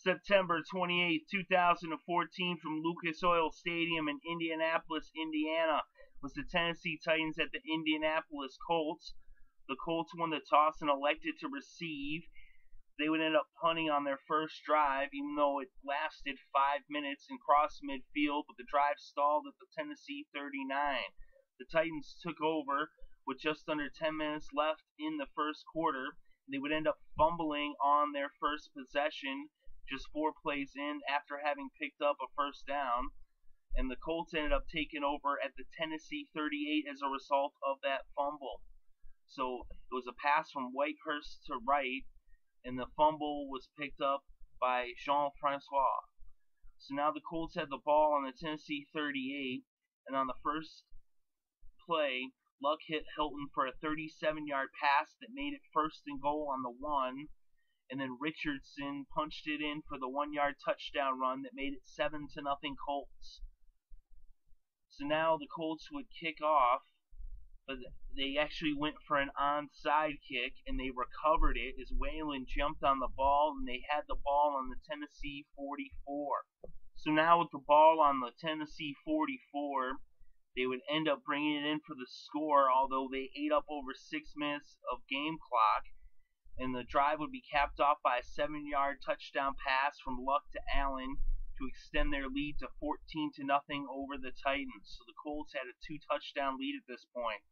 September 28, 2014, from Lucas Oil Stadium in Indianapolis, Indiana, was the Tennessee Titans at the Indianapolis Colts. The Colts won the toss and elected to receive. They would end up punting on their first drive, even though it lasted 5 minutes and crossed midfield, but the drive stalled at the Tennessee 39. The Titans took over with just under 10 minutes left in the first quarter. They would end up fumbling on their first possession just 4 plays in after having picked up a first down. And the Colts ended up taking over at the Tennessee 38 as a result of that fumble. So it was a pass from Whitehurst to Wright, and the fumble was picked up by Jean-Francois. So now the Colts had the ball on the Tennessee 38, and on the first play, Luck hit Hilton for a 37-yard pass that made it 1st and goal on the 1, and then Richardson punched it in for the 1-yard touchdown run that made it 7-0 Colts. So now the Colts would kick off, but they actually went for an onside kick, and they recovered it as Whalen jumped on the ball, and they had the ball on the Tennessee 44. So now with the ball on the Tennessee 44, they would end up bringing it in for the score, although they ate up over 6 minutes of game clock, and the drive would be capped off by a 7-yard touchdown pass from Luck to Allen to extend their lead to 14-0 over the Titans. So the Colts had a 2-touchdown lead at this point.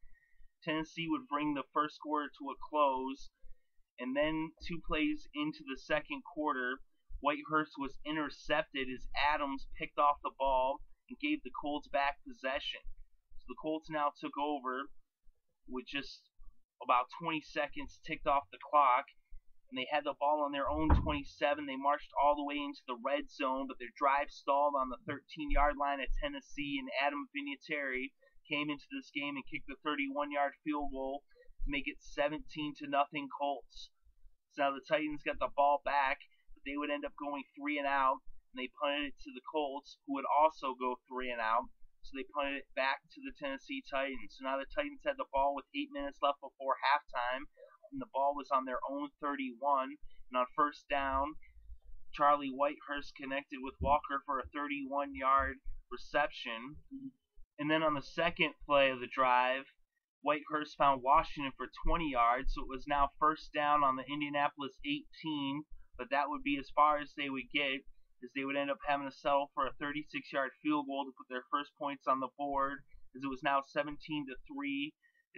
Tennessee would bring the first quarter to a close, and then 2 plays into the second quarter, Whitehurst was intercepted as Adams picked off the ball and gave the Colts back possession. So the Colts now took over with just about 20 seconds ticked off the clock, and they had the ball on their own 27. They marched all the way into the red zone, but their drive stalled on the 13-yard line at Tennessee, and Adam Vinatieri came into this game and kicked the 31-yard field goal to make it 17-0 Colts. So now the Titans got the ball back, but they would end up going 3 and out, and they punted it to the Colts, who would also go 3 and out. So they punted it back to the Tennessee Titans. So now the Titans had the ball with 8 minutes left before halftime, and the ball was on their own 31. And on first down, Charlie Whitehurst connected with Walker for a 31-yard reception. And then on the second play of the drive, Whitehurst found Washington for 20 yards, so it was now first down on the Indianapolis 18, but that would be as far as they would get, as they would end up having to settle for a 36-yard field goal to put their first points on the board, as it was now 17-3,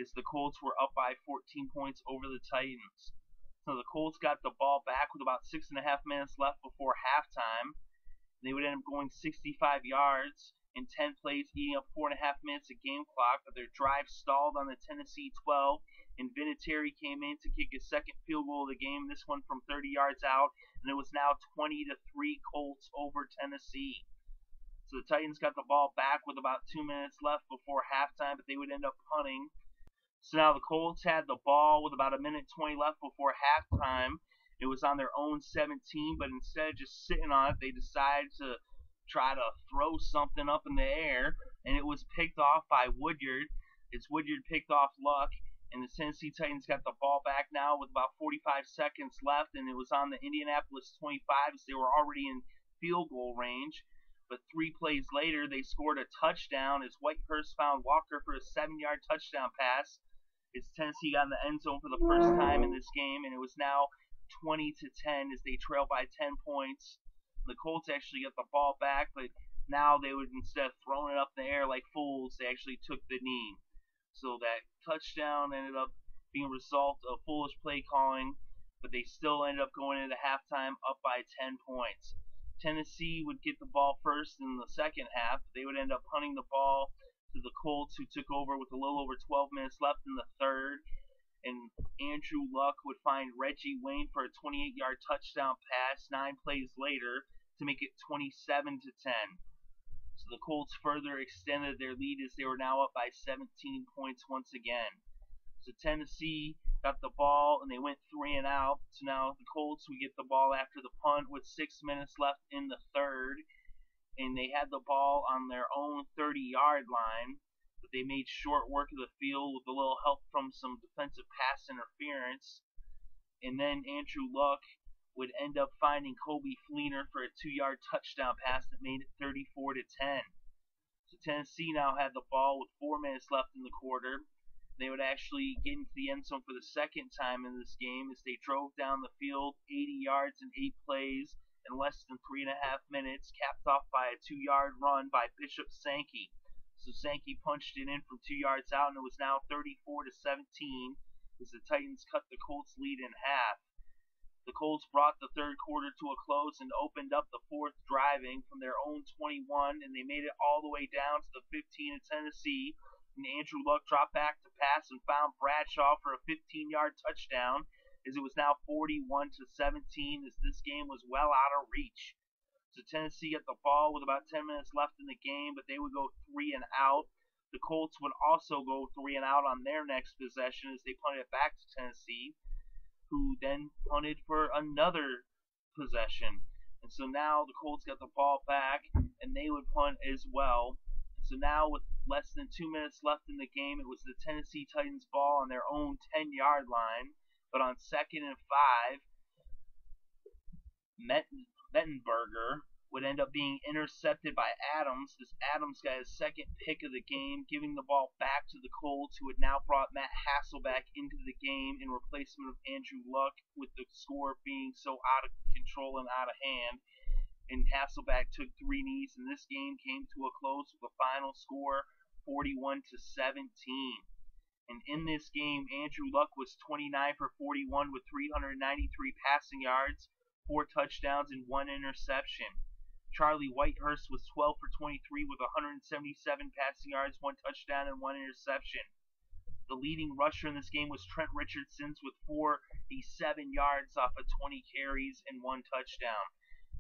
as the Colts were up by 14 points over the Titans. So the Colts got the ball back with about 6.5 minutes left before halftime. They would end up going 65 yards in 10 plays, eating up 4.5 minutes of game clock, but their drive stalled on the Tennessee 12, and Vinatieri came in to kick his second field goal of the game, this one from 30 yards out, and it was now 20-3 Colts over Tennessee. So the Titans got the ball back with about 2 minutes left before halftime, but they would end up punting. So now the Colts had the ball with about 1:20 left before halftime. It was on their own 17, but instead of just sitting on it, they decided to try to throw something up in the air, and it was picked off by Woodyard. It's Woodyard picked off Luck, and the Tennessee Titans got the ball back now with about 45 seconds left, and it was on the Indianapolis 25 as they were already in field goal range. But 3 plays later, they scored a touchdown as Whitehurst found Walker for a 7-yard touchdown pass. As Tennessee got in the end zone for the first time in this game, and it was now 20-10 as they trailed by 10 points. The Colts actually got the ball back, but now they would, instead of throwing it up in the air like fools, they actually took the knee. So that touchdown ended up being a result of foolish play calling, but they still ended up going into halftime up by 10 points. Tennessee would get the ball first in the second half. They would end up punting the ball to the Colts, who took over with a little over 12 minutes left in the third. And Andrew Luck would find Reggie Wayne for a 28-yard touchdown pass 9 plays later to make it 27-10. So the Colts further extended their lead as they were now up by 17 points once again. So Tennessee got the ball and they went 3 and out. So now the Colts would get the ball after the punt with 6 minutes left in the third, and they had the ball on their own 30-yard line. But they made short work of the field with a little help from some defensive pass interference. And then Andrew Luck would end up finding Coby Fleener for a 2-yard touchdown pass that made it 34-10. So Tennessee now had the ball with 4 minutes left in the quarter. They would actually get into the end zone for the second time in this game as they drove down the field 80 yards in 8 plays in less than 3.5 minutes, capped off by a 2-yard run by Bishop Sankey. So Sankey punched it in from 2 yards out, and it was now 34-17 as the Titans cut the Colts' lead in half. The Colts brought the third quarter to a close and opened up the fourth driving from their own 21, and they made it all the way down to the 15 of Tennessee. And Andrew Luck dropped back to pass and found Bradshaw for a 15-yard touchdown, as it was now 41-17 as this game was well out of reach. So Tennessee got the ball with about 10 minutes left in the game, but they would go 3 and out. The Colts would also go 3 and out on their next possession as they punted it back to Tennessee, who then punted for another possession. And so now the Colts got the ball back, and they would punt as well. And so now with less than 2 minutes left in the game, it was the Tennessee Titans ball on their own 10-yard line. But on 2nd and 5, Mettenberger would end up being intercepted by Adams, as Adams got his second pick of the game, giving the ball back to the Colts, who had now brought Matt Hasselbeck into the game in replacement of Andrew Luck, with the score being so out of control and out of hand. And Hasselbeck took 3 knees, and this game came to a close with a final score 41-17. And in this game, Andrew Luck was 29 for 41 with 393 passing yards, 4 touchdowns, and 1 interception. Charlie Whitehurst was 12 for 23 with 177 passing yards, 1 touchdown, and 1 interception. The leading rusher in this game was Trent Richardson with 47 yards off of 20 carries and 1 touchdown.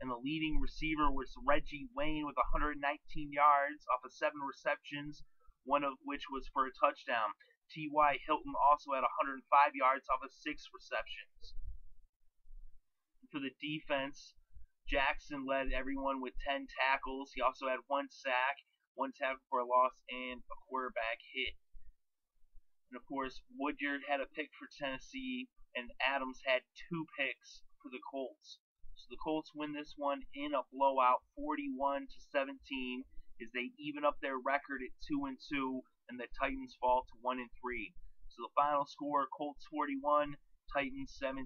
And the leading receiver was Reggie Wayne with 119 yards off of 7 receptions, 1 of which was for a touchdown. T.Y. Hilton also had 105 yards off of 6 receptions. For the defense, Jackson led everyone with 10 tackles. He also had 1 sack, 1 tackle for a loss, and a quarterback hit. And of course, Woodyard had a pick for Tennessee, and Adams had 2 picks for the Colts. So the Colts win this one in a blowout, 41-17, as they even up their record at 2-2, and the Titans fall to 1-3. So the final score: Colts 41, Titans 17.